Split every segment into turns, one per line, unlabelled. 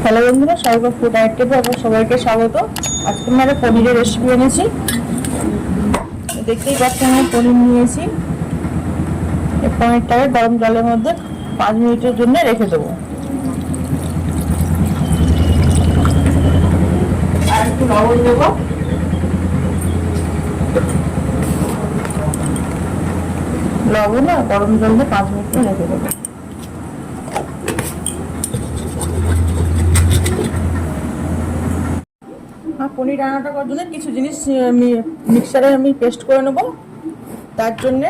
Hello বন্ধুরা, সবাইকে food আইটেমে সবাইকে স্বাগত। আজকে আমরা একটা পনিরের রেসিপি এনেছি। দেখতেই পাচ্ছেন, আমি পনির নিয়েছি। এই পনিরটাকে গরম জলের মধ্যে 5 মিনিটের জন্য রেখে দেবো। আর একটু লবণ দেবো। লবণ আর গরম জল দিয়ে 5 মিনিট রেখে দেবো। পনির রান্নাটা করার জন্য কিছু জিনিস মিক্সারে আমি পেস্ট করে নেব। তার জন্যে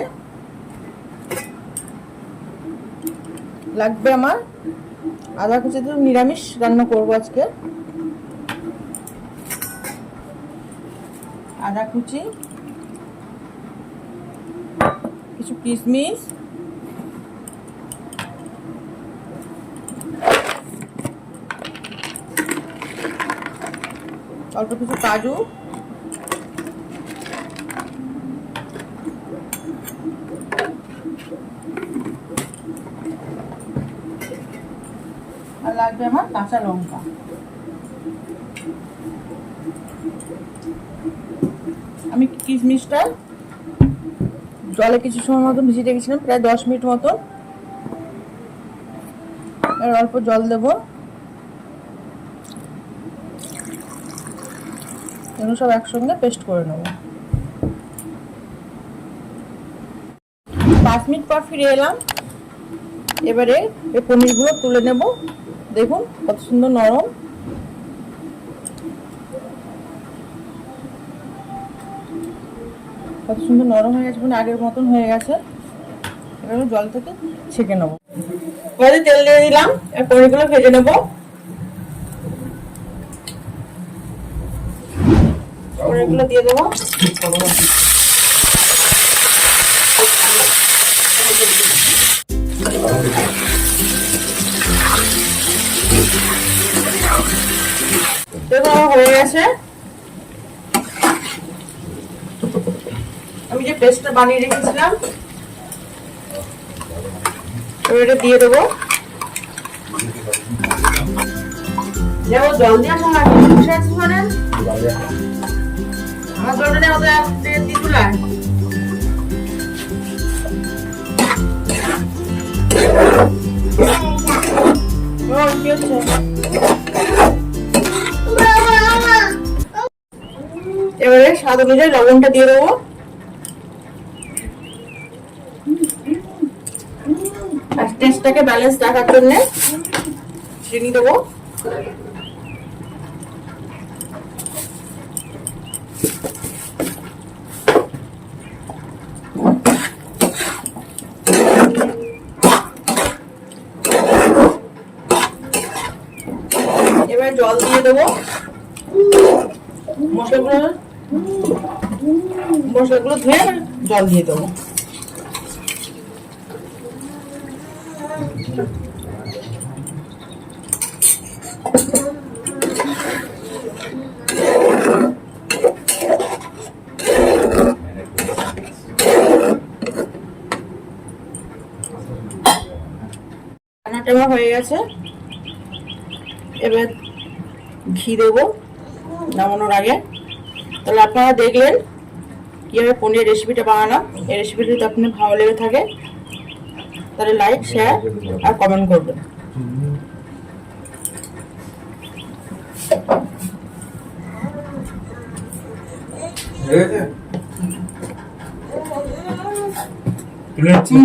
লাগবে আমার আদা কুচি। তো নিরামিষ রান্না করবো আজকে। আদা কুচি, কিছু কিশমিশ, অল্প কিছু কাজু, আর লাগবে আমার কাঁচা লঙ্কা। আমি কিশমিশটা জলে কিছু সময় মতো ভিজিয়ে রেখেছিলাম, প্রায় 10 মিনিট মতো। আর অল্প জল দেবো, এগুলো সব একসঙ্গে পেস্ট করে নেব। 5 মিনিট পর ফিরে এলাম। এবারে এই পনিরগুলো তুলে নেব। দেখুন কত সুন্দর নরম। কত সুন্দর নরম হয়ে গেছে, মানে আগের মতন হয়ে গেছে। এবার জল থেকে ছেঁকে নেবো। এবারে তেল দিয়ে দিলাম, পনিরগুলো ভেজে নেব। পনিরগুলো দিয়ে দেবো। দেখুন আমার হয়ে গেছে। আমি যে পেস্টটা বানিয়ে রেখেছিলাম এটা দিয়ে দেবো। যেমন জল দিয়ে আমার বসে আছি, মানে আমার জলটা নেই, ওদের দিয়ে তুলায়। কি হচ্ছে? এবারে স্বাদ অনুযায়ী লবণটা দিয়ে দেবো। আর টেস্টটাকে ব্যালেন্স রাখার জন্য চিনি দেবো। এবার জল দিয়ে দেবো। মশলাগুলো ধুয়ে জল দিয়ে দেবো। রান্নাটা আমার হয়ে গেছে। এবার ঘি দেবো নামানোর আগে। তাহলে আপনারা দেখলেন কীভাবে পনির রেসিপিটা বানালাম। এই রেসিপিটা যদি আপনার ভালো লেগে থাকে তাহলে লাইক, শেয়ার আর কমেন্ট করবেন।
ঠিক আছে।